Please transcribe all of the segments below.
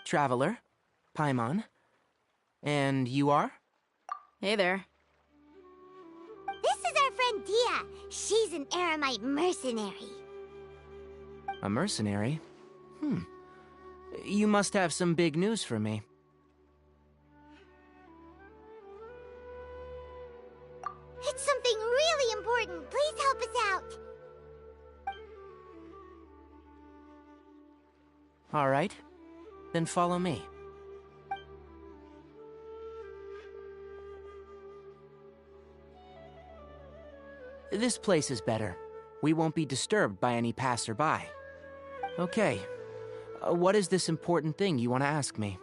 Traveler, Paimon. And you are? Hey there. This is our friend Dia. She's an Eremite mercenary. A mercenary? You must have some big news for me. It's something really important. Please help us out. All right. Then follow me. This place is better. We won't be disturbed by any passerby. Okay. What is this important thing you want to ask me?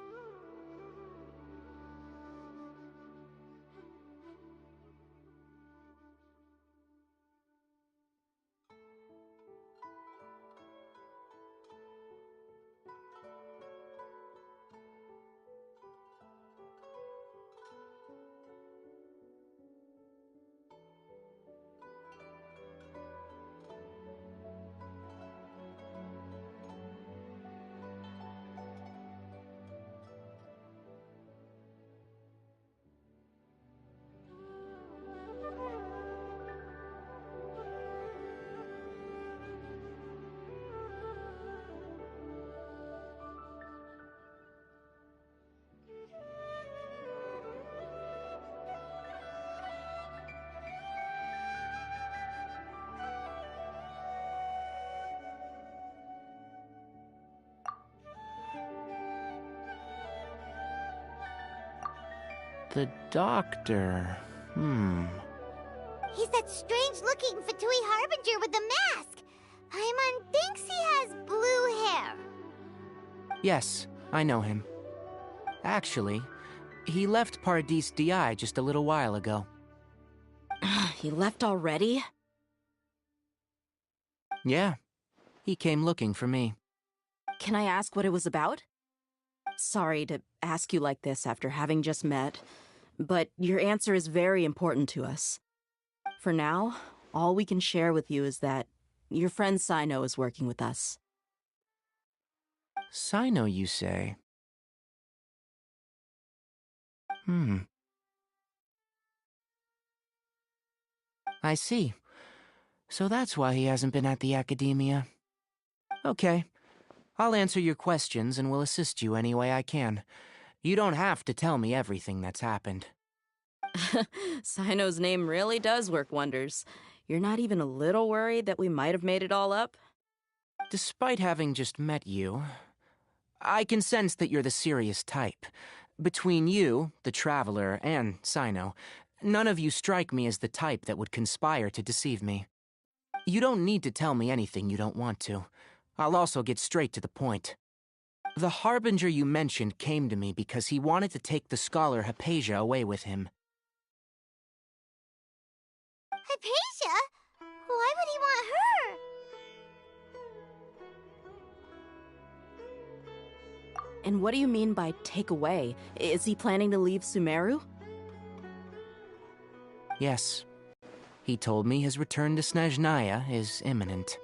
The doctor. He's that strange-looking Fatui Harbinger with the mask. Paimon thinks he has blue hair. Yes, I know him. Actually, he left Paradis Di just a little while ago. He left already? Yeah, he came looking for me. Can I ask what it was about? Sorry to ask you like this after having just met, but your answer is very important to us. For now, all we can share with you is that your friend Sino is working with us. Sino, you say? I see. So that's why he hasn't been at the academia. Okay. I'll answer your questions and will assist you any way I can. You don't have to tell me everything that's happened. Sino's name really does work wonders. You're not even a little worried that we might have made it all up? Despite having just met you, I can sense that you're the serious type. Between you, the Traveler, and Sino, none of you strike me as the type that would conspire to deceive me. You don't need to tell me anything you don't want to. I'll also get straight to the point. The Harbinger you mentioned came to me because he wanted to take the scholar Hypatia away with him. Hypatia? Why would he want her? And what do you mean by take away? Is he planning to leave Sumeru? Yes. He told me his return to Snezhnaya is imminent.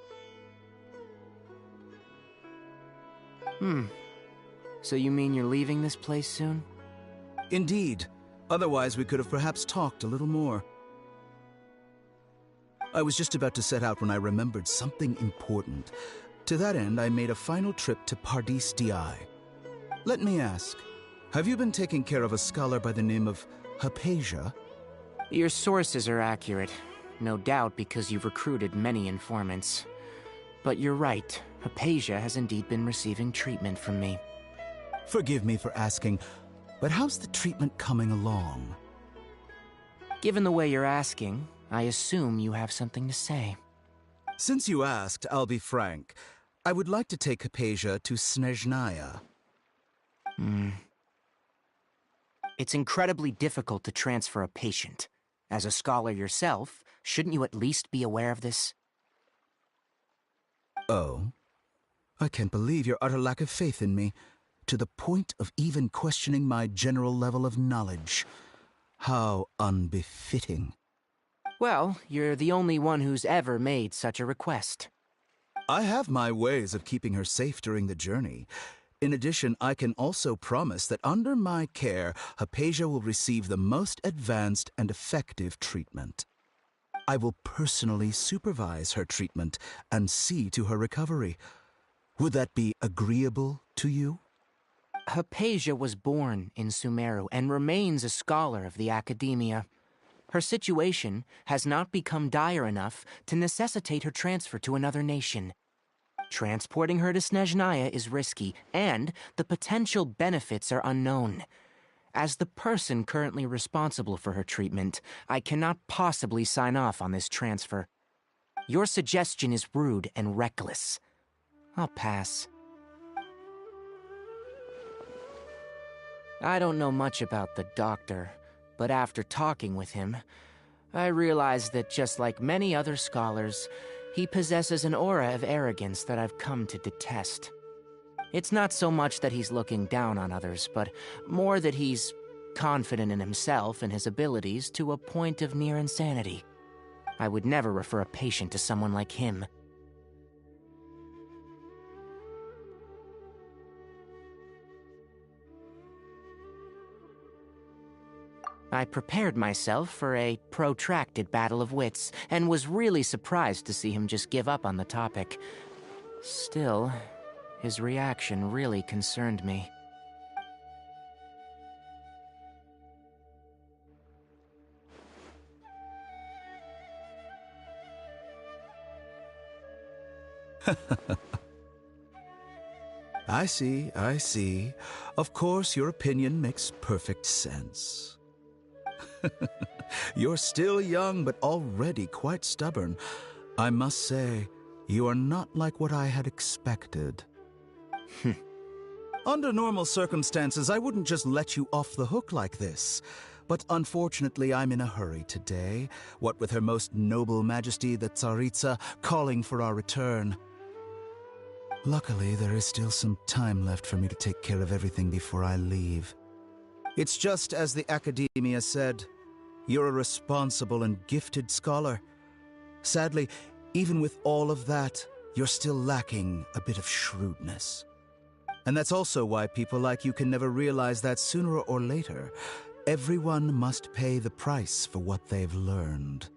So you mean you're leaving this place soon? Indeed. Otherwise, we could have perhaps talked a little more. I was just about to set out when I remembered something important. To that end, I made a final trip to Paradis Di. Let me ask, have you been taking care of a scholar by the name of Hypatia? Your sources are accurate. No doubt because you've recruited many informants. But you're right. Hypatia has indeed been receiving treatment from me. Forgive me for asking, but how's the treatment coming along? Given the way you're asking, I assume you have something to say. Since you asked, I'll be frank. I would like to take Hypatia to Snezhnaya. It's incredibly difficult to transfer a patient. As a scholar yourself, shouldn't you at least be aware of this? Oh? I can't believe your utter lack of faith in me, to the point of even questioning my general level of knowledge. How unbefitting. Well, you're the only one who's ever made such a request. I have my ways of keeping her safe during the journey. In addition, I can also promise that under my care, Hypatia will receive the most advanced and effective treatment. I will personally supervise her treatment and see to her recovery. Would that be agreeable to you? Hypatia was born in Sumeru and remains a scholar of the academia. Her situation has not become dire enough to necessitate her transfer to another nation. Transporting her to Snezhnaya is risky, and the potential benefits are unknown. As the person currently responsible for her treatment, I cannot possibly sign off on this transfer. Your suggestion is rude and reckless. I'll pass. I don't know much about the doctor, but after talking with him, I realized that just like many other scholars, he possesses an aura of arrogance that I've come to detest. It's not so much that he's looking down on others, but more that he's confident in himself and his abilities to a point of near insanity. I would never refer a patient to someone like him. I prepared myself for a protracted battle of wits, and was really surprised to see him just give up on the topic. Still, his reaction really concerned me. I see. Of course, your opinion makes perfect sense. You're still young, but already quite stubborn. I must say, you are not like what I had expected. Under normal circumstances, I wouldn't just let you off the hook like this. But unfortunately, I'm in a hurry today, what with Her Most Noble Majesty the Tsaritsa calling for our return. Luckily, there is still some time left for me to take care of everything before I leave. It's just as the Academia said, you're a responsible and gifted scholar. Sadly, even with all of that, you're still lacking a bit of shrewdness. And that's also why people like you can never realize that sooner or later, everyone must pay the price for what they've learned.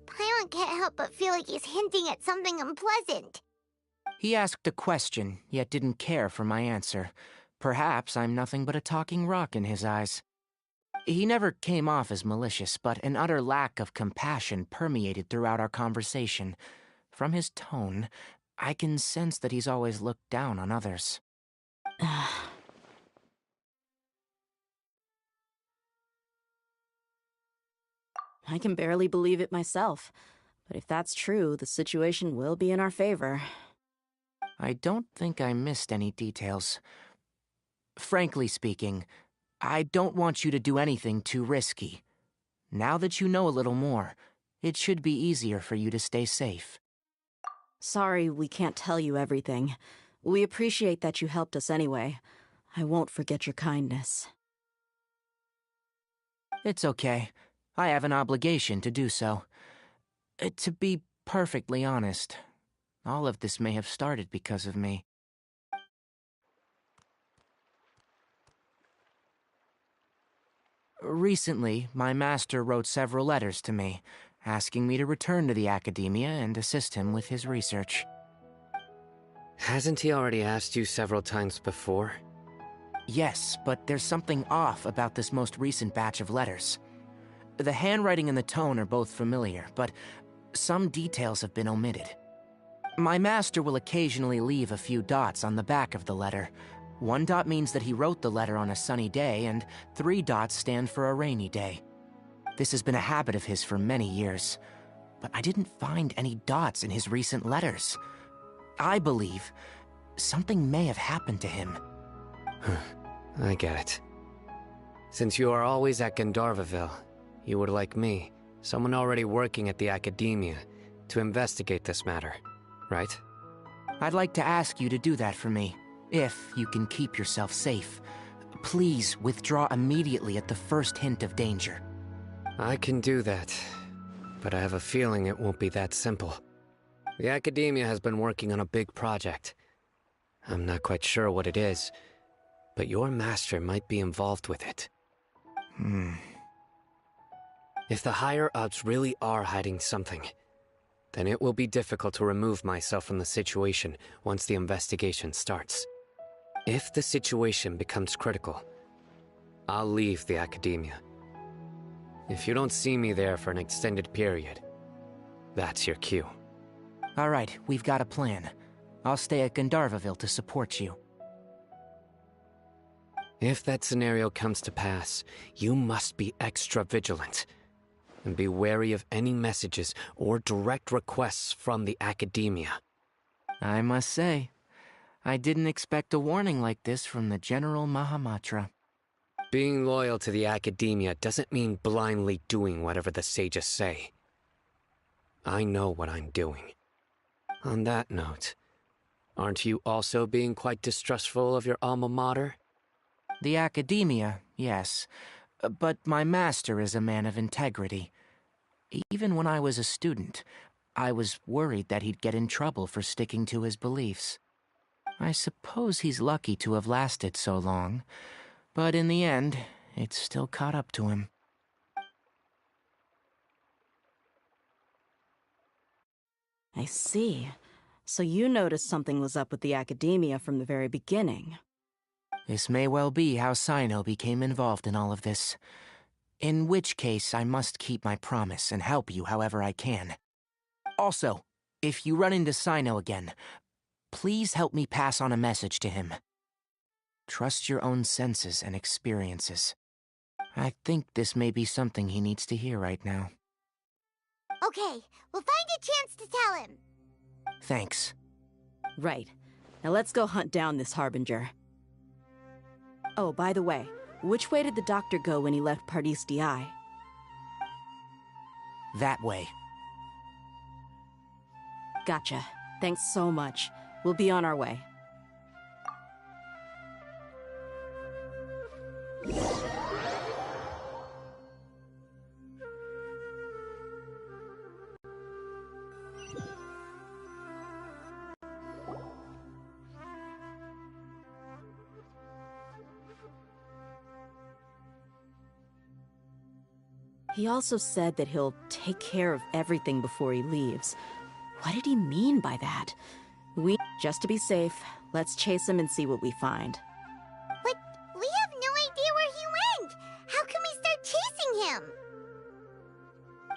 Paimon can't help but feel like he's hinting at something unpleasant. He asked a question, yet didn't care for my answer. Perhaps I'm nothing but a talking rock in his eyes. He never came off as malicious, but an utter lack of compassion permeated throughout our conversation. From his tone, I can sense that he's always looked down on others. I can barely believe it myself. But if that's true, the situation will be in our favor. I don't think I missed any details. Frankly speaking, I don't want you to do anything too risky. Now that you know a little more, it should be easier for you to stay safe. Sorry we can't tell you everything. We appreciate that you helped us anyway. I won't forget your kindness. It's okay. I have an obligation to do so. To be perfectly honest, all of this may have started because of me. Recently, my master wrote several letters to me, asking me to return to the Academia and assist him with his research. Hasn't he already asked you several times before? Yes, but there's something off about this most recent batch of letters. The handwriting and the tone are both familiar, but some details have been omitted. My master will occasionally leave a few dots on the back of the letter. 1 dot means that he wrote the letter on a sunny day, and 3 dots stand for a rainy day. This has been a habit of his for many years, but I didn't find any dots in his recent letters. I believe something may have happened to him. I get it. Since you are always at Gandharvaville, you would like me, someone already working at the Academia, to investigate this matter, right? I'd like to ask you to do that for me, if you can keep yourself safe. Please withdraw immediately at the first hint of danger. I can do that, but I have a feeling it won't be that simple. The Academia has been working on a big project. I'm not quite sure what it is, but your master might be involved with it. If the higher-ups really are hiding something, then it will be difficult to remove myself from the situation once the investigation starts. If the situation becomes critical, I'll leave the Academia. If you don't see me there for an extended period, that's your cue. All right, we've got a plan. I'll stay at Gandharvaville to support you. If that scenario comes to pass, you must be extra vigilant. And be wary of any messages or direct requests from the Academia. I must say, I didn't expect a warning like this from the General Mahamatra. Being loyal to the Academia doesn't mean blindly doing whatever the sages say. I know what I'm doing. On that note, aren't you also being quite distrustful of your alma mater? The Academia, yes. But my master is a man of integrity. Even when I was a student, I was worried that he'd get in trouble for sticking to his beliefs. I suppose he's lucky to have lasted so long, but in the end, it's still caught up to him. I see. So you noticed something was up with the Academia from the very beginning. This may well be how Sino became involved in all of this. In which case, I must keep my promise and help you however I can. Also, if you run into Sino again, please help me pass on a message to him. Trust your own senses and experiences. I think this may be something he needs to hear right now. Okay, we'll find a chance to tell him. Thanks. Right. Now let's go hunt down this Harbinger. Oh, by the way, which way did the doctor go when he left Pardis Di? That way. Gotcha. Thanks so much. We'll be on our way. He also said that he'll take care of everything before he leaves. What did he mean by that? Just to be safe, let's chase him and see what we find. But we have no idea where he went! How can we start chasing him?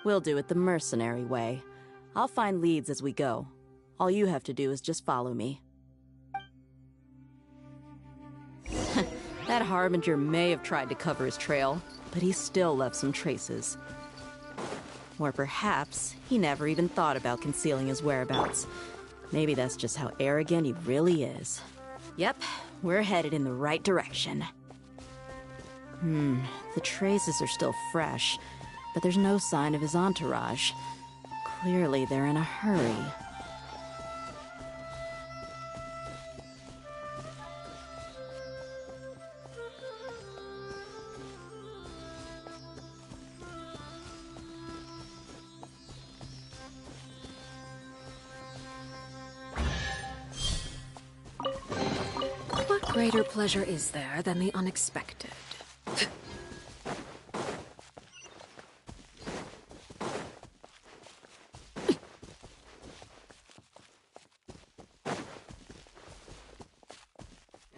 We'll do it the mercenary way. I'll find leads as we go. All you have to do is just follow me. That Harbinger may have tried to cover his trail, but he still left some traces. Or perhaps he never even thought about concealing his whereabouts. Maybe that's just how arrogant he really is. Yep, we're headed in the right direction. The traces are still fresh, but there's no sign of his entourage. Clearly they're in a hurry. What greater pleasure is there than the unexpected?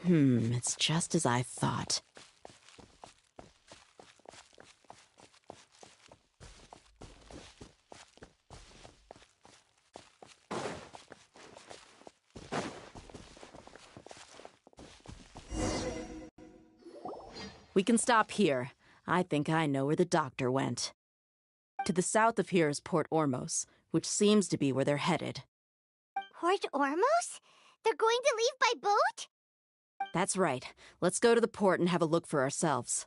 It's just as I thought. We can stop here. I think I know where the doctor went. To the south of here is Port Ormos, which seems to be where they're headed. Port Ormos? They're going to leave by boat? That's right. Let's go to the port and have a look for ourselves.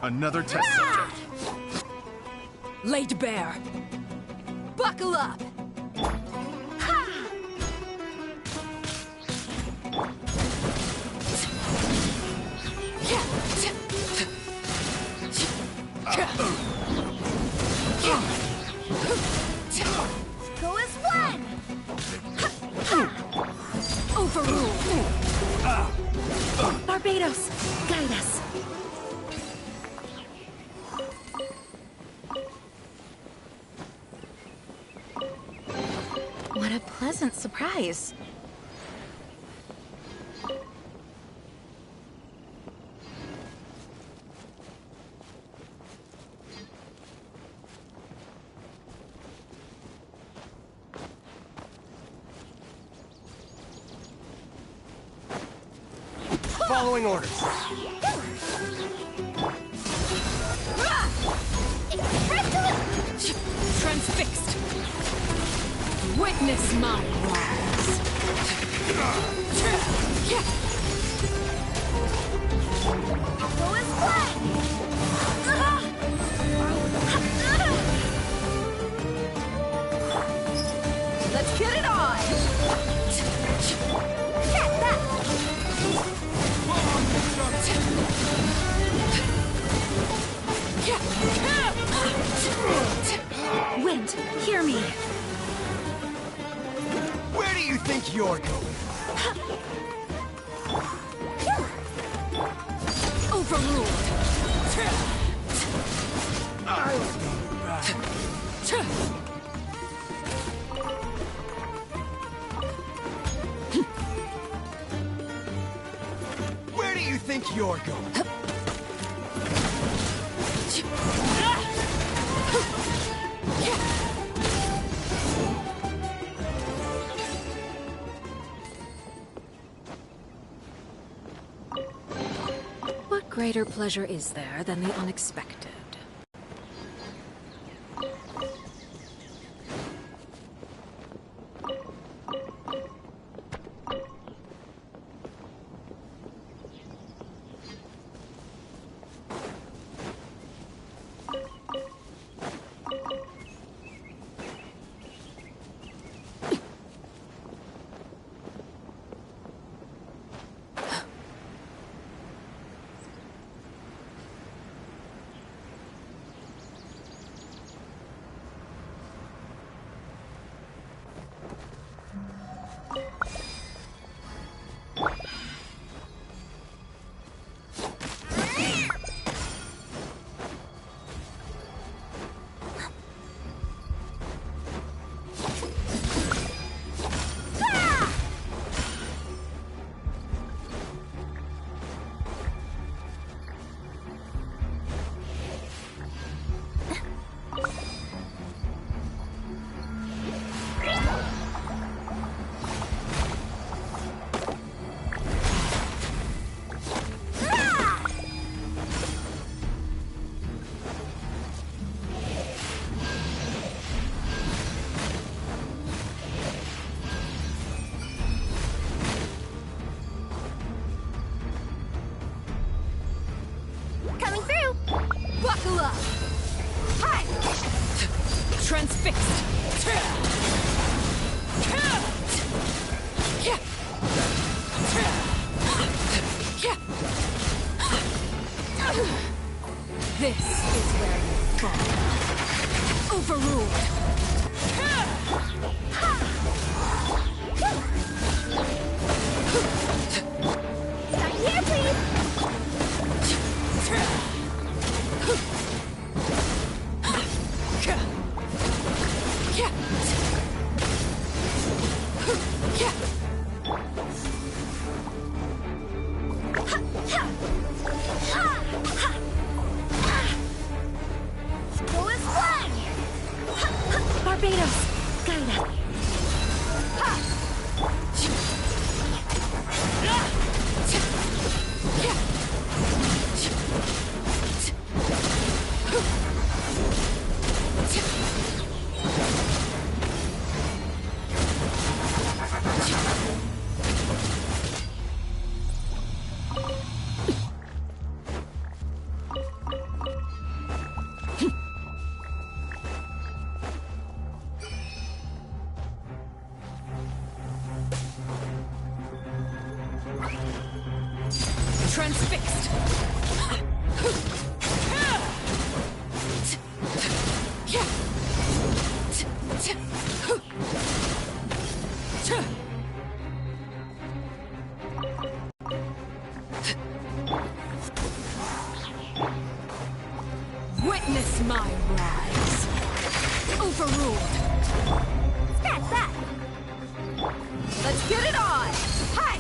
Another test subject. Laid bare. Buckle up! Go as one! Overruled! Barbados, guide us. What a pleasant surprise. Following orders. Transfixed. Witness my wrongs. Go as one! Let's get it on! Get that! Wind, hear me. Where do you think you're going? Overruled. Where do you think you're going? What greater pleasure is there than the unexpected? Coming through! Buckle up! Hi! Transfixed! This is where you fall. Overruled! Start here, please! Go as one! Barbados, guide us. Transfixed! Witness my rise! Overruled! Scratch that! Let's get it on! Hi!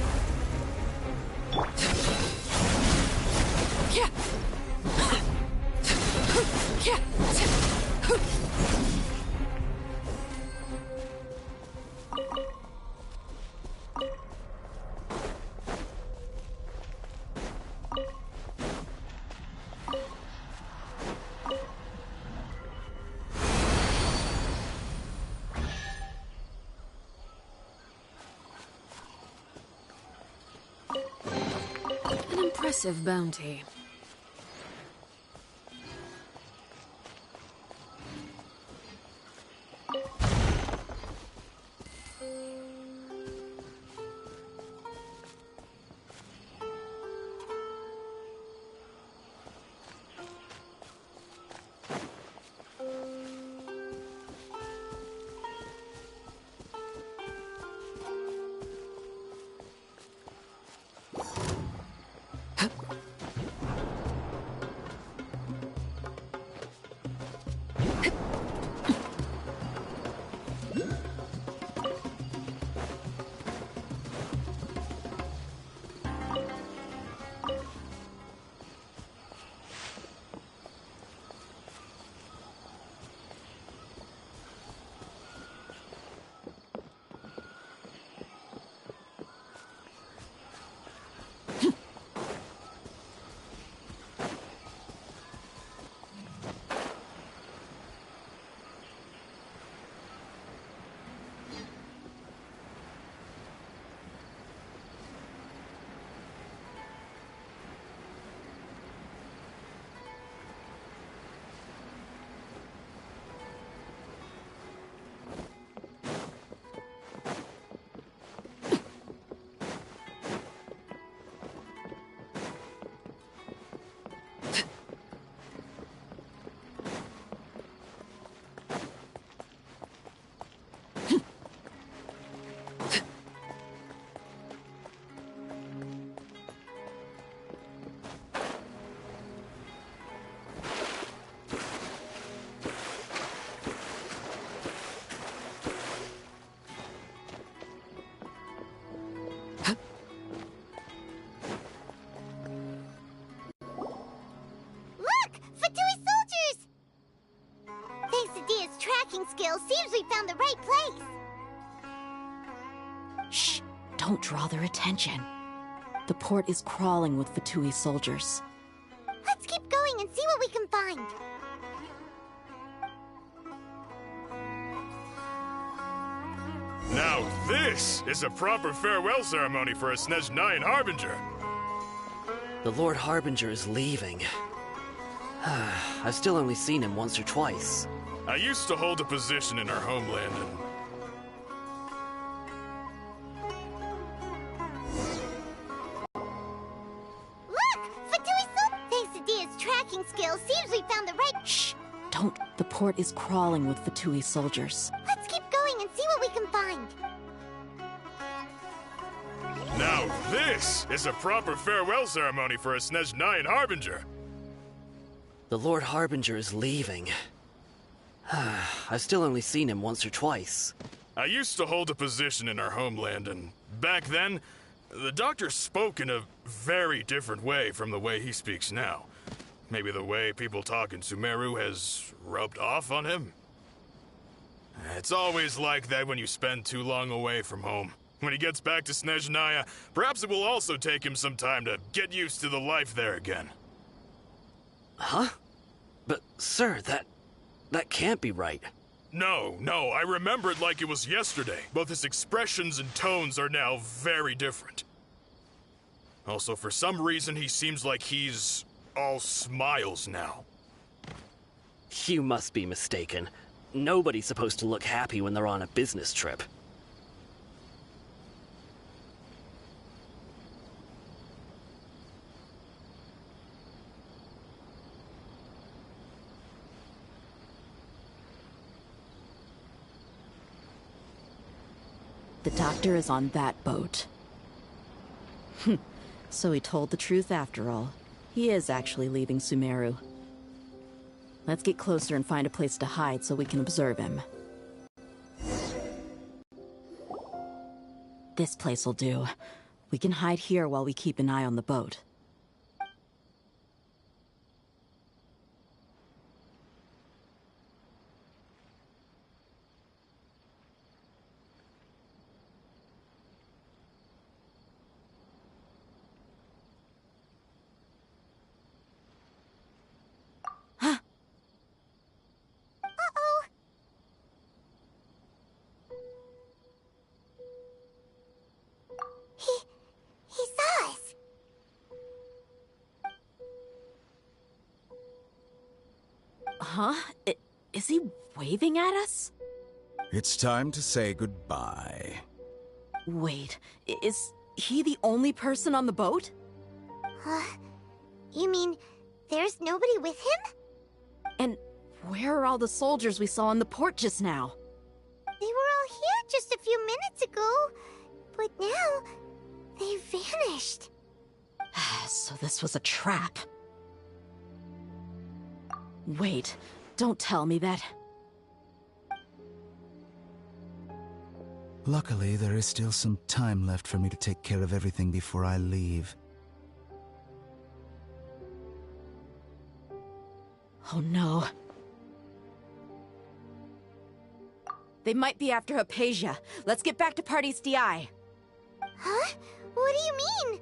An impressive bounty. Skills, seems we found the right place. Shh! Don't draw their attention. The port is crawling with Fatui soldiers. Let's keep going and see what we can find. Now this is a proper farewell ceremony for a Snezhnayan Harbinger. The Lord Harbinger is leaving. I've still only seen him once or twice. I used to hold a position in our homeland and... Look! Thanks to Dia's tracking skills, seems we found the right... Shh! Don't. The port is crawling with Fatui soldiers. Let's keep going and see what we can find. Now this is a proper farewell ceremony for a Snezhnayan Harbinger. The Lord Harbinger is leaving. I've still only seen him once or twice. I used to hold a position in our homeland, and back then, the doctor spoke in a very different way from the way he speaks now. Maybe the way people talk in Sumeru has rubbed off on him? It's always like that when you spend too long away from home. When he gets back to Snezhnaya, perhaps it will also take him some time to get used to the life there again. Huh? But, sir, that can't be right. No, I remember it like it was yesterday. Both his expressions and tones are now very different. Also, for some reason, he seems like he's all smiles now. You must be mistaken. Nobody's supposed to look happy when they're on a business trip. The doctor is on that boat. So he told the truth after all. He is actually leaving Sumeru. Let's get closer and find a place to hide so we can observe him. This place will do. We can hide here while we keep an eye on the boat. He saw us. Huh? Is he waving at us? It's time to say goodbye. Wait, is he the only person on the boat? You mean there's nobody with him? And where are all the soldiers we saw on the port just now? They were all here just a few minutes ago, but now they've vanished. So this was a trap. Wait, don't tell me that. Luckily, there is still some time left for me to take care of everything before I leave. Oh no. They might be after Hypatia. Let's get back to Party's DI. Huh? What do you mean?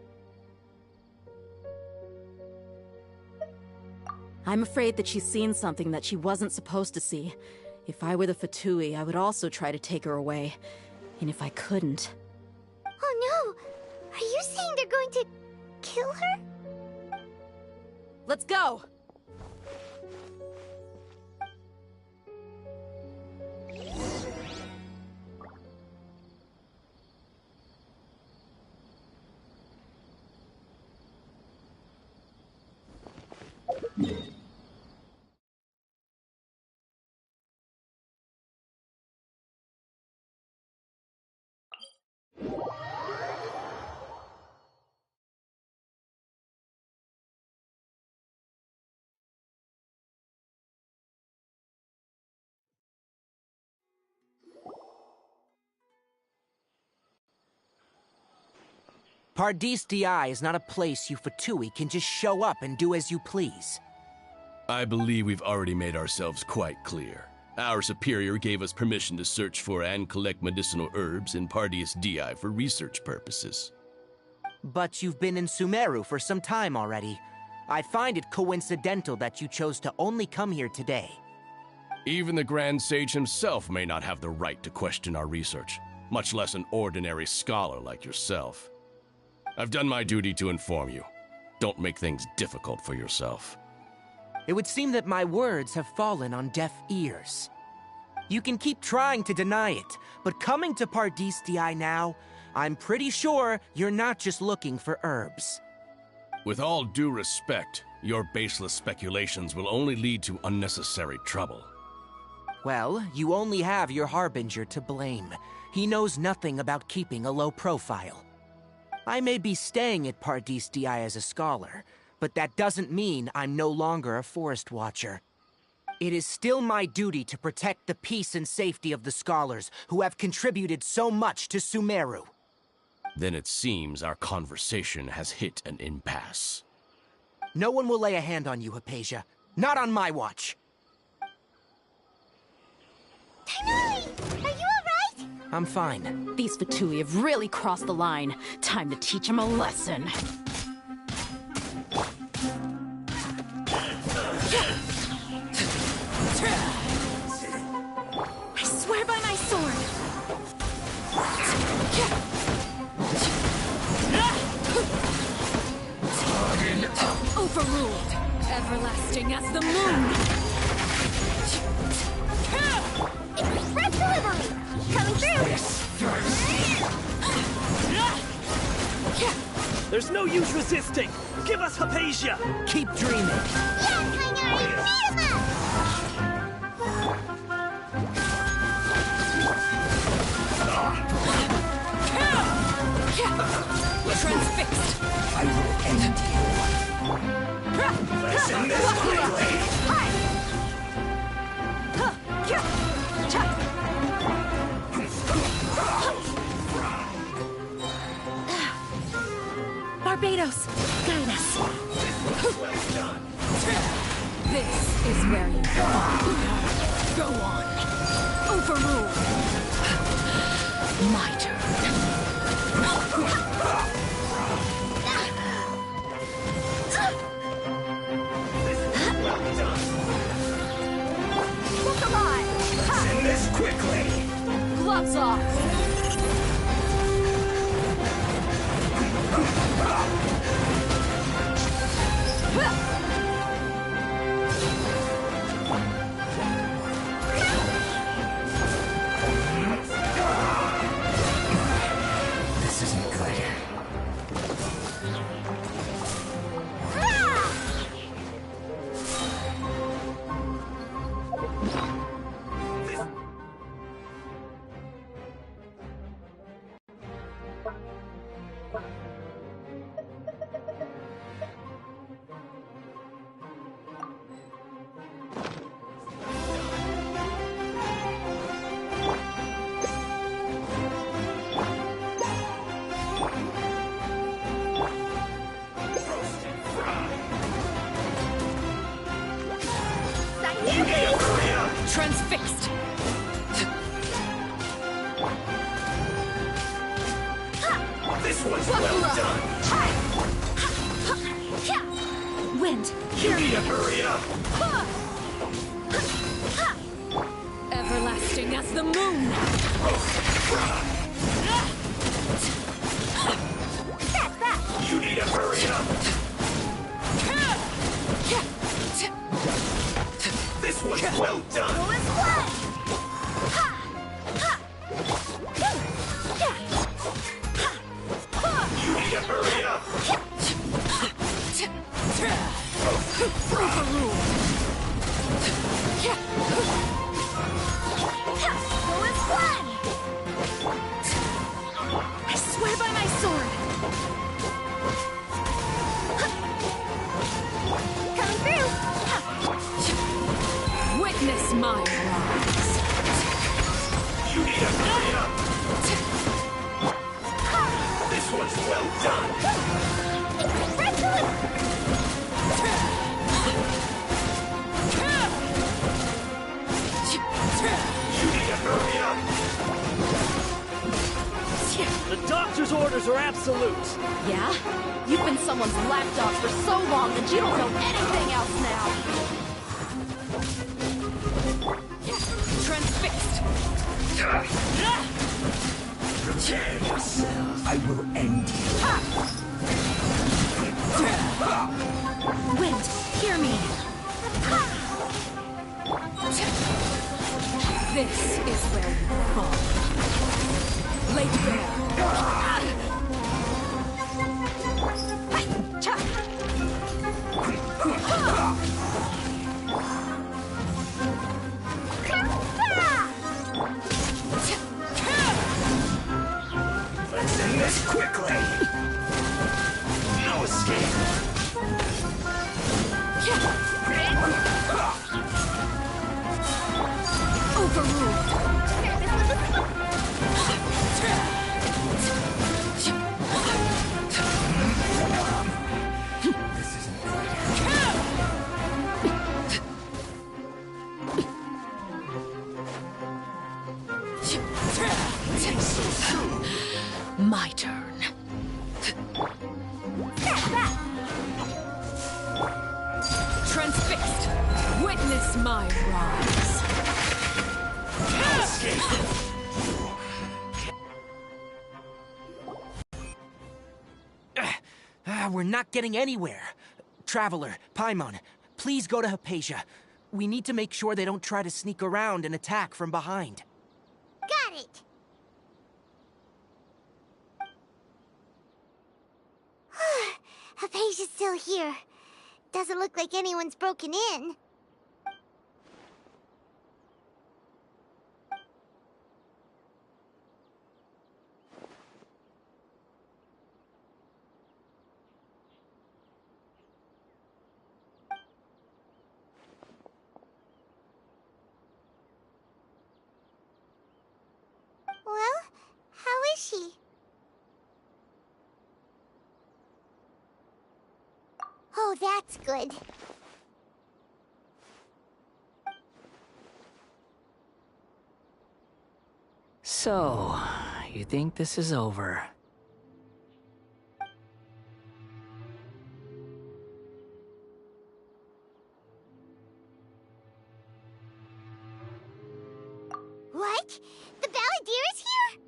I'm afraid that she's seen something that she wasn't supposed to see. If I were the Fatui, I would also try to take her away. And if I couldn't... Oh no! Are you saying they're going to kill her? Let's go! Paradis DI is not a place you Fatui can just show up and do as you please. I believe we've already made ourselves quite clear. Our superior gave us permission to search for and collect medicinal herbs in Paradis DI for research purposes. But you've been in Sumeru for some time already. I find it coincidental that you chose to only come here today. Even the Grand Sage himself may not have the right to question our research, much less an ordinary scholar like yourself. I've done my duty to inform you. Don't make things difficult for yourself. It would seem that my words have fallen on deaf ears. You can keep trying to deny it, but coming to Paradis DI now, I'm pretty sure you're not just looking for herbs. With all due respect, your baseless speculations will only lead to unnecessary trouble. Well, you only have your Harbinger to blame. He knows nothing about keeping a low profile. I may be staying at Paradis DI as a scholar, but that doesn't mean I'm no longer a forest watcher. It is still my duty to protect the peace and safety of the scholars who have contributed so much to Sumeru. Then it seems our conversation has hit an impasse. No one will lay a hand on you, Hypatia. Not on my watch. Tainari! Are you alright? I'm fine. These Fatui have really crossed the line. Time to teach them a lesson. I swear by my sword! Overruled! Everlasting as the moon! Express delivery! Coming through! There's no use resisting! Give us Hypatia! Keep dreaming! Yeah, Tainari! Beat him up! Kratos, guide us. This is where you fall. Go on. Overrule. My turn. Look alive! End this quickly! Gloves off. This isn't good. Transfixed. This one's well done! Wind, You hear need me. to hurry up! Everlasting as the moon. You need to hurry up! This one's well done! You need to hurry up! I swear by my sword. Coming through! Witness my rise. You need to hurry up! This one's well done! You need to hurry up! The doctor's orders are absolute! Yeah? You've been someone's lapdog for so long that you don't know anything else now! Transfixed. Prepare yourself. I will end you. Wind, hear me. This is where you fall. Laid bare. Let's end this quickly! No escape! Overruled. This isn't good. My turn. Transfixed. Witness my rise. No escape! We're not getting anywhere. Traveler, Paimon, please go to Hypatia. We need to make sure they don't try to sneak around and attack from behind. Got it! Hypatia's still here. Doesn't look like anyone's broken in. Well, how is she? that's good. So, you think this is over? What? The Balladeer is here?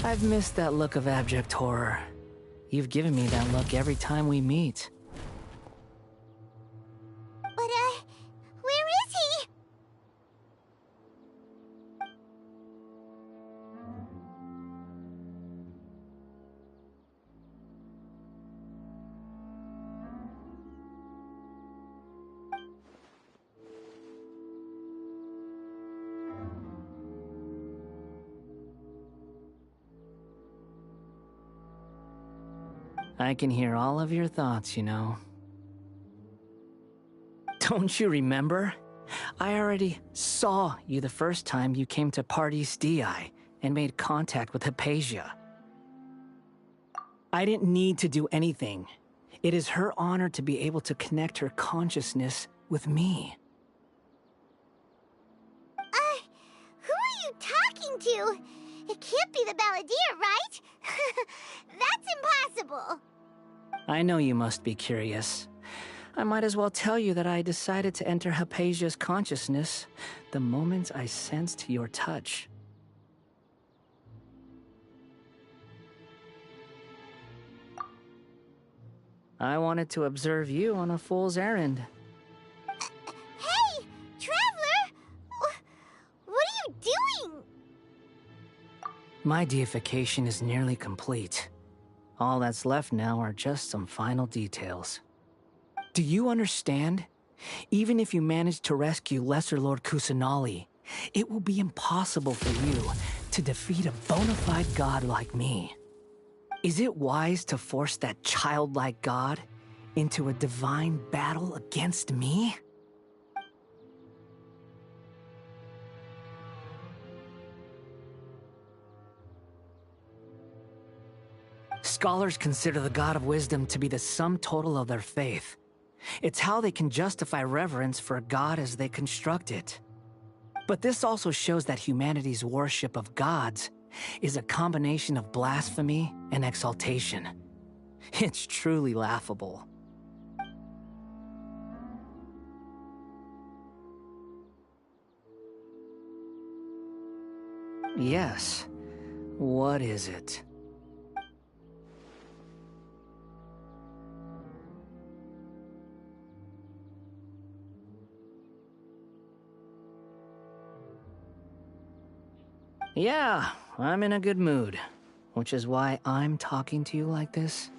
I've missed that look of abject horror. You've given me that look every time we meet. But, where is he? I can hear all of your thoughts, you know. Don't you remember? I already saw you the first time you came to Party's DI and made contact with Hypatia. I didn't need to do anything. It is her honor to be able to connect her consciousness with me. Who are you talking to? It can't be the Balladeer, right? That's impossible. I know you must be curious. I might as well tell you that I decided to enter Hypatia's consciousness the moment I sensed your touch. I wanted to observe you on a fool's errand. Hey, Traveler! What are you doing? My deification is nearly complete. All that's left now are just some final details. Do you understand? Even if you manage to rescue Lesser Lord Kusanali, it will be impossible for you to defeat a bona fide god like me. Is it wise to force that childlike god into a divine battle against me? Scholars consider the God of Wisdom to be the sum total of their faith. It's how they can justify reverence for a god as they construct it. But this also shows that humanity's worship of gods is a combination of blasphemy and exaltation. It's truly laughable. Yes. What is it? Yeah, I'm in a good mood, which is why I'm talking to you like this.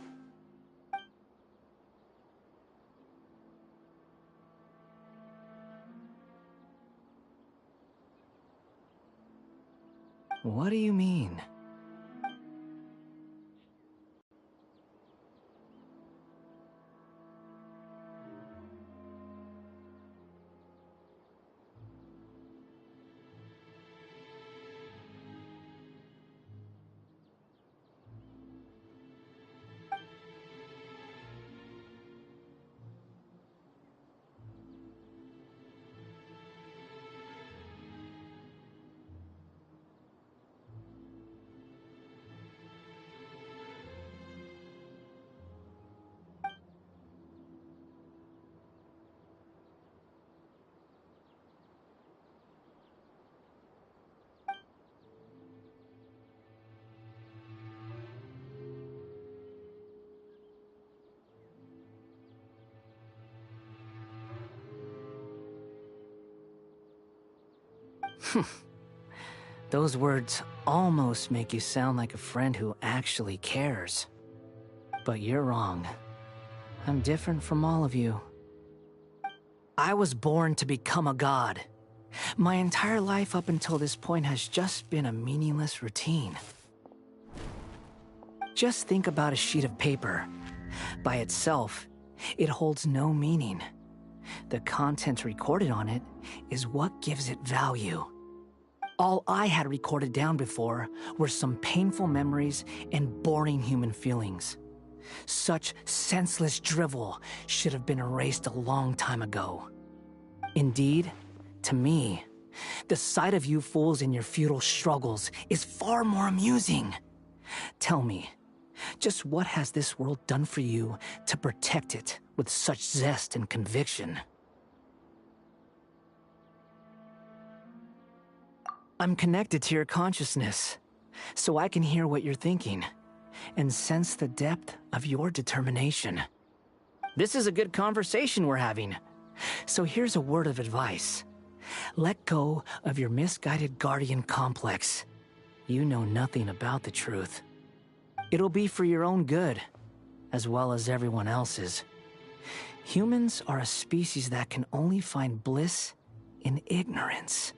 What do you mean? Those words almost make you sound like a friend who actually cares. But you're wrong. I'm different from all of you. I was born to become a god. My entire life up until this point has just been a meaningless routine. Just think about a sheet of paper. By itself, it holds no meaning. The content recorded on it is what gives it value. All I had recorded down before were some painful memories and boring human feelings. Such senseless drivel should have been erased a long time ago. Indeed, to me, the sight of you fools in your futile struggles is far more amusing. Tell me, just what has this world done for you to protect it with such zest and conviction? I'm connected to your consciousness, so I can hear what you're thinking and sense the depth of your determination. This is a good conversation we're having, so here's a word of advice. Let go of your misguided guardian complex. You know nothing about the truth. It'll be for your own good, as well as everyone else's. Humans are a species that can only find bliss in ignorance.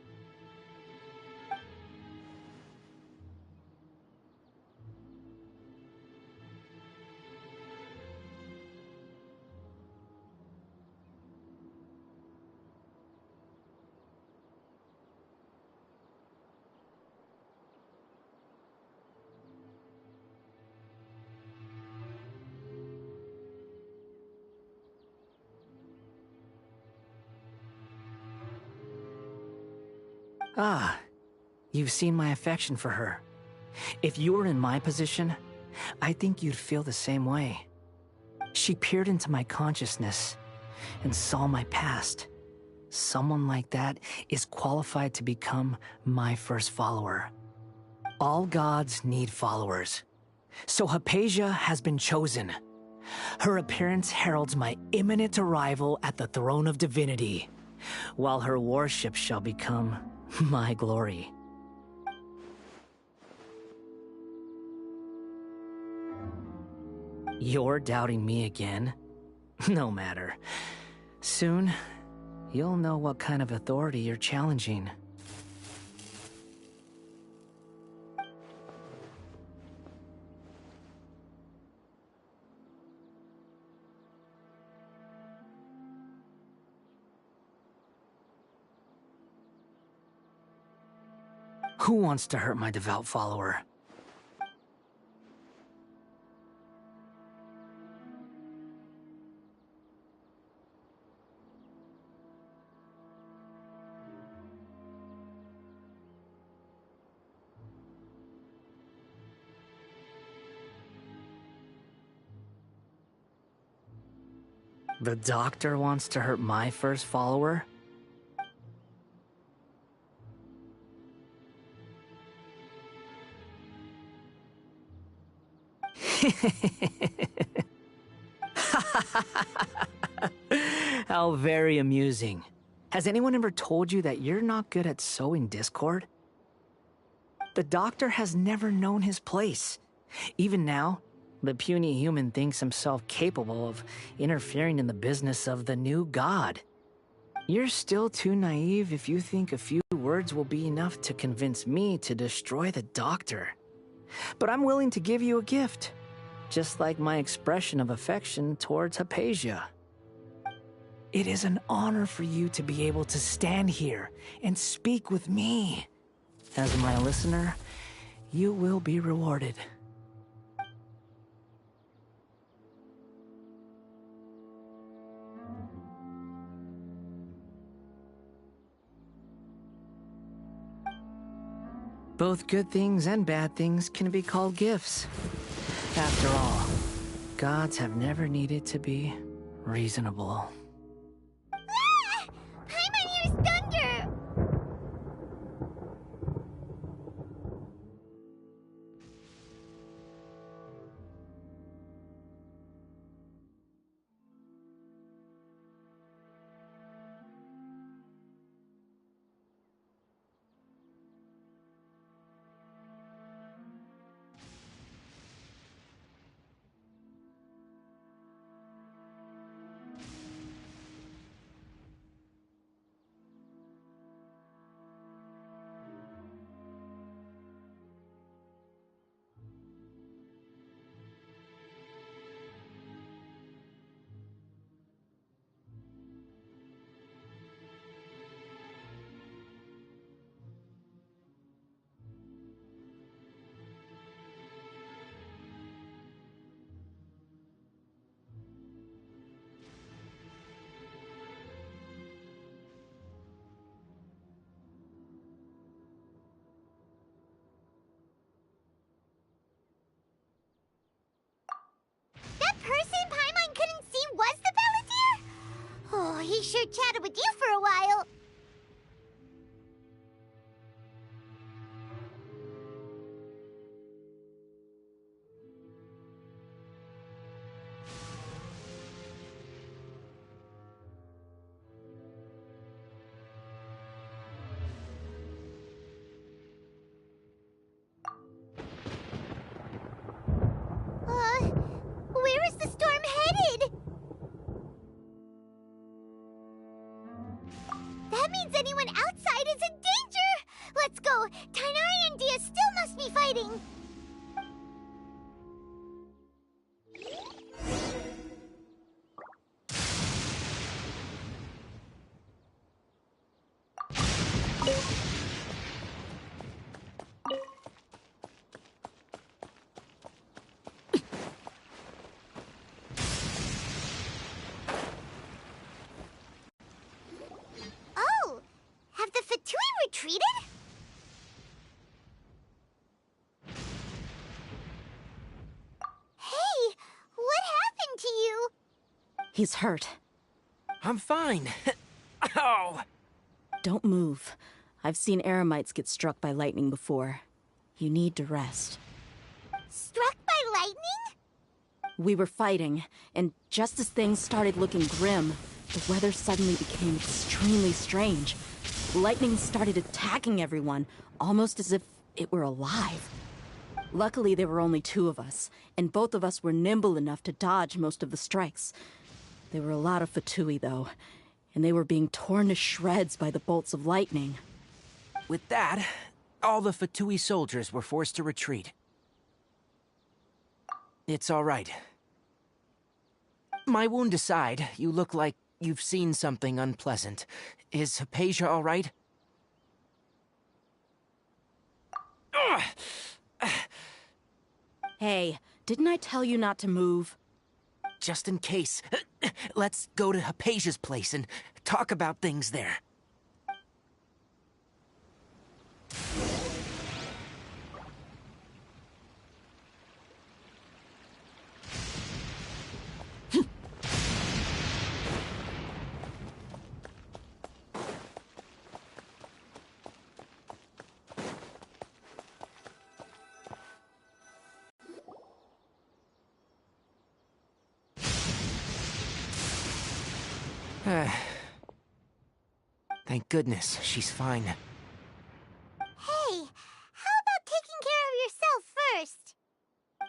Ah, you've seen my affection for her. If you were in my position, I think you'd feel the same way. She peered into my consciousness and saw my past. Someone like that is qualified to become my first follower. All gods need followers. So Hypatia has been chosen. Her appearance heralds my imminent arrival at the throne of divinity, while her worship shall become my glory. You're doubting me again? No matter. Soon, you'll know what kind of authority you're challenging. Who wants to hurt my devout follower? The doctor wants to hurt my first follower? How very amusing. Has anyone ever told you that you're not good at sowing discord? The doctor has never known his place. Even now, the puny human thinks himself capable of interfering in the business of the new god. You're still too naive if you think a few words will be enough to convince me to destroy the doctor. But I'm willing to give you a gift, just like my expression of affection towards Hypatia. It is an honor for you to be able to stand here and speak with me. As my listener, you will be rewarded. Both good things and bad things can be called gifts. After all, gods have never needed to be reasonable. Ah! Paimon used thunder! chatted with you for a while. Where is the storm headed? That means anyone outside is in danger! Let's go! Tainari and Dia still must be fighting! Oh! Have the Fatui retreated? Hey! What happened to you? He's hurt. I'm fine. Ow! Don't move. I've seen eremites get struck by lightning before. You need to rest. Struck by lightning? We were fighting, and just as things started looking grim, the weather suddenly became extremely strange. Lightning started attacking everyone, almost as if it were alive. Luckily, there were only two of us, and both of us were nimble enough to dodge most of the strikes. There were a lot of Fatui, though, and they were being torn to shreds by the bolts of lightning. With that, all the Fatui soldiers were forced to retreat. It's all right. My wound aside, you look like you've seen something unpleasant. Is Hypatia all right? Hey, didn't I tell you not to move? Just in case, let's go to Hypatia's place and talk about things there. Thank goodness, she's fine. Hey, how about taking care of yourself first?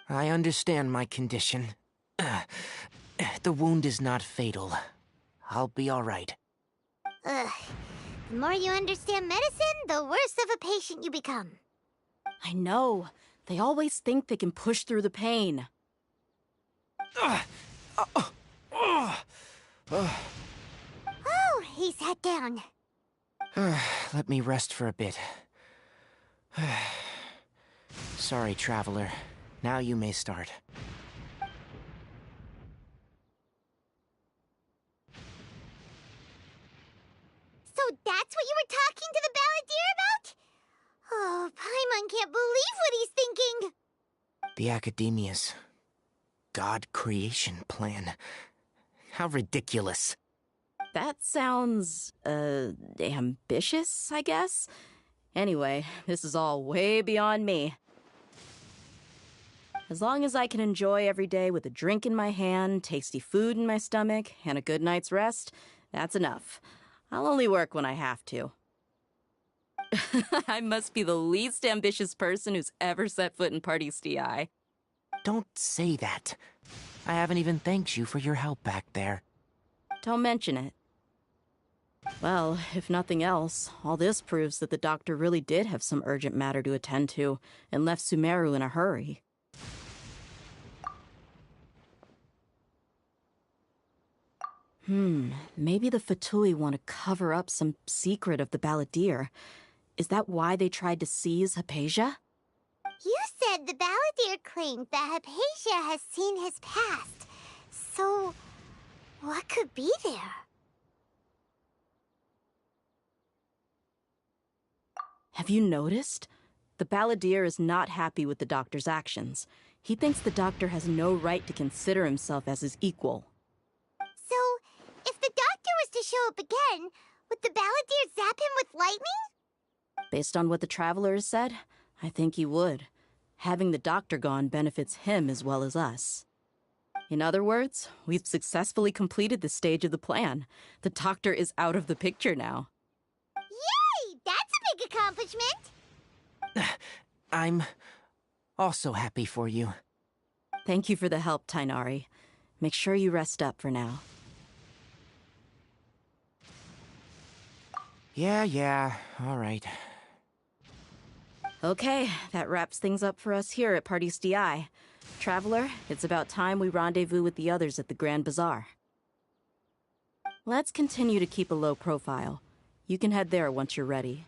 I understand my condition. The wound is not fatal. I'll be all right. Ugh. The more you understand medicine, the worse of a patient you become. I know. They always think they can push through the pain. Oh, he sat down. Let me rest for a bit. Sorry, traveler. Now you may start. So that's what you were talking to the balladeer about? Oh, Paimon can't believe what he's thinking. The Academia's God creation plan. How ridiculous. That sounds, ambitious, I guess? Anyway, this is all way beyond me. As long as I can enjoy every day with a drink in my hand, tasty food in my stomach, and a good night's rest, that's enough. I'll only work when I have to. I must be the least ambitious person who's ever set foot in Party's DI. Don't say that. I haven't even thanked you for your help back there. Don't mention it. Well, if nothing else, all this proves that the doctor really did have some urgent matter to attend to, and left Sumeru in a hurry. Maybe the Fatui want to cover up some secret of the balladeer. Is that why they tried to seize Hypatia? You said the balladeer claimed that Hypatia has seen his past. So, what could be there? Have you noticed? The balladeer is not happy with the doctor's actions. He thinks the doctor has no right to consider himself as his equal. So, if the doctor was to show up again, would the Balladeer zap him with lightning? Based on what the Traveler has said, I think he would. Having the Doctor gone benefits him as well as us. In other words, we've successfully completed this stage of the plan. The Doctor is out of the picture now. Yay! That's a big accomplishment! I'm also happy for you. Thank you for the help, Tainari. Make sure you rest up for now. Yeah, all right. Okay, that wraps things up for us here at Party DI. Traveler, it's about time we rendezvous with the others at the Grand Bazaar. Let's continue to keep a low profile. You can head there once you're ready.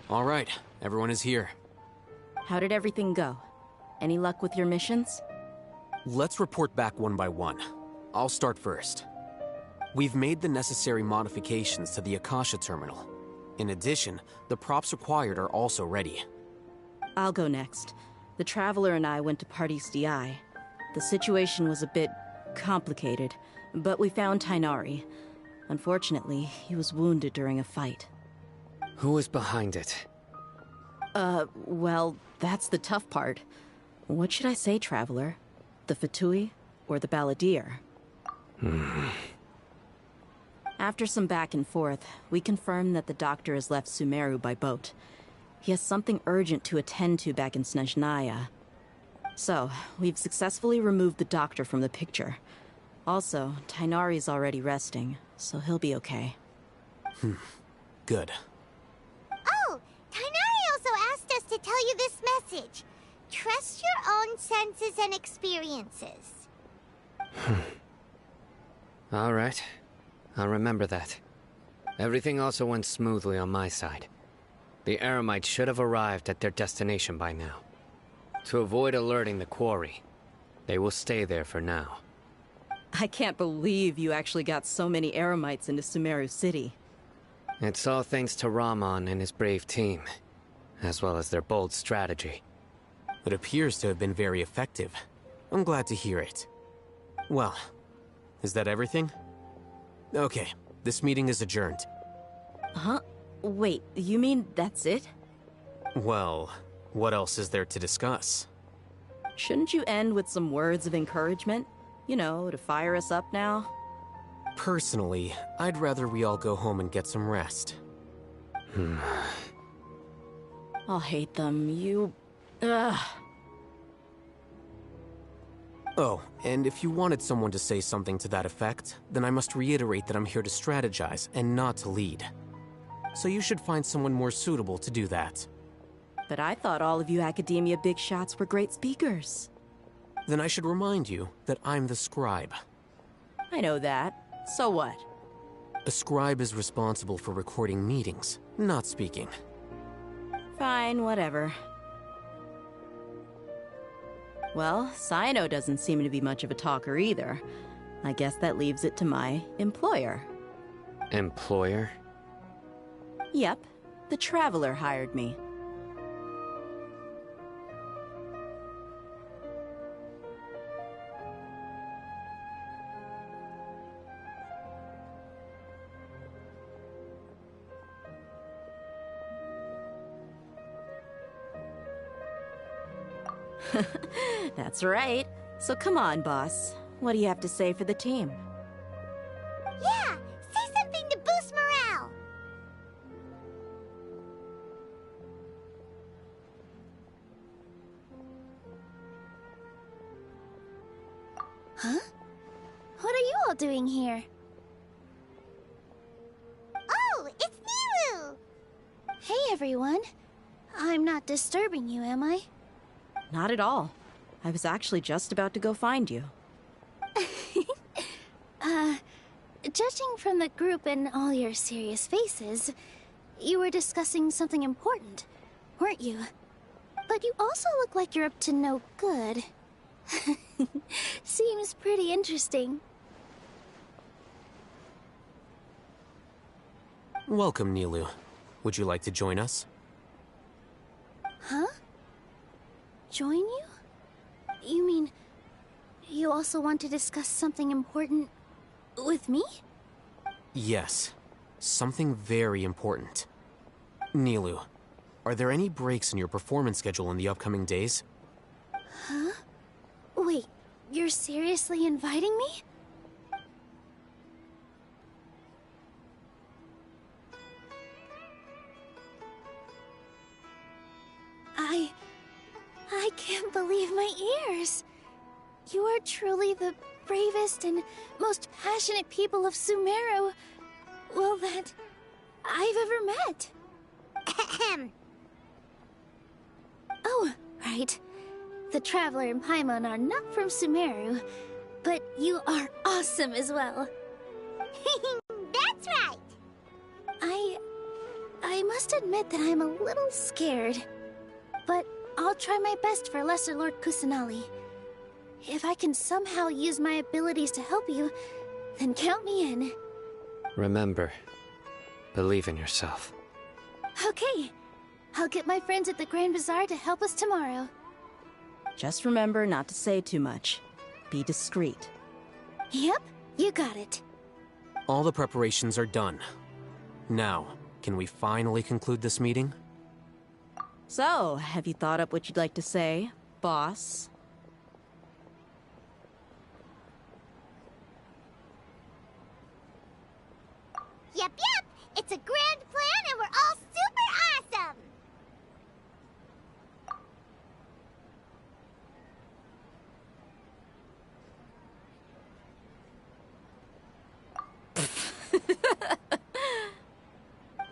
All right, everyone is here. How did everything go? Any luck with your missions? Let's report back one by one. I'll start first. We've made the necessary modifications to the Akasha terminal. In addition, the props required are also ready. I'll go next. The Traveler and I went to Party DI. The situation was a bit complicated, but we found Tainari. Unfortunately, he was wounded during a fight. Who is behind it? Well, that's the tough part. What should I say, Traveler? The Fatui or the Balladeer? After some back and forth, we confirmed that the Doctor has left Sumeru by boat. He has something urgent to attend to back in Snezhnaya. So, we've successfully removed the Doctor from the picture. Also, Tainari's already resting, so he'll be okay. Good. Oh, Tainari also asked us to tell you this message. Trust your own senses and experiences. All right. I'll remember that. Everything also went smoothly on my side. The Eremites should have arrived at their destination by now. To avoid alerting the quarry, they will stay there for now. I can't believe you actually got so many Eremites into Sumeru City. It's all thanks to Rahman and his brave team, as well as their bold strategy. It appears to have been very effective. I'm glad to hear it. Well, is that everything? Okay, this meeting is adjourned. Huh? Wait, you mean that's it? Well, what else is there to discuss? Shouldn't you end with some words of encouragement? You know, to fire us up now? Personally, I'd rather we all go home and get some rest. I'll hate them, you... Ugh. Oh, and if you wanted someone to say something to that effect, then I must reiterate that I'm here to strategize and not to lead. So you should find someone more suitable to do that. But I thought all of you Academia big shots were great speakers. Then I should remind you that I'm the scribe. I know that. So what? A scribe is responsible for recording meetings, not speaking. Fine, whatever. Well, Sino doesn't seem to be much of a talker either. I guess that leaves it to my employer. Employer? Yep, the Traveler hired me. That's right. So come on, boss. What do you have to say for the team? Yeah! Say something to boost morale! Huh? What are you all doing here? Oh, it's Nilu! Hey, everyone. I'm not disturbing you, am I? Not at all. I was actually just about to go find you. Judging from the group and all your serious faces, you were discussing something important, weren't you? But you also look like you're up to no good. Seems pretty interesting. Welcome, Nilu. Would you like to join us? Huh? Join you? You mean, you also want to discuss something important with me? Yes. Something very important. Nilu, are there any breaks in your performance schedule in the upcoming days? Huh? Wait, you're seriously inviting me? I can't believe my ears. You are truly the bravest and most passionate people of Sumeru, well, that I've ever met. Ahem. Oh, right. The Traveler and Paimon are not from Sumeru, but you are awesome as well. That's right! I must admit that I'm a little scared, but I'll try my best for Lesser Lord Kusanali. If I can somehow use my abilities to help you, then count me in. Remember, believe in yourself. Okay. I'll get my friends at the Grand Bazaar to help us tomorrow. Just remember not to say too much. Be discreet. Yep, you got it. All the preparations are done. Now, can we finally conclude this meeting? So, have you thought up what you'd like to say, boss? Yep, it's a grand plan and we're all super awesome!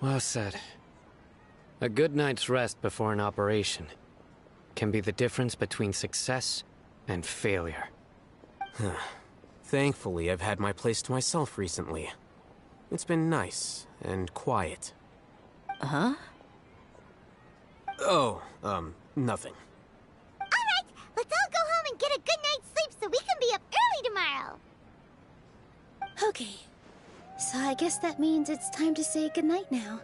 Well said. A good night's rest before an operation can be the difference between success and failure. Thankfully, I've had my place to myself recently. It's been nice and quiet. Huh? Oh, nothing. Alright, let's all go home and get a good night's sleep so we can be up early tomorrow! Okay. So I guess that means it's time to say goodnight now.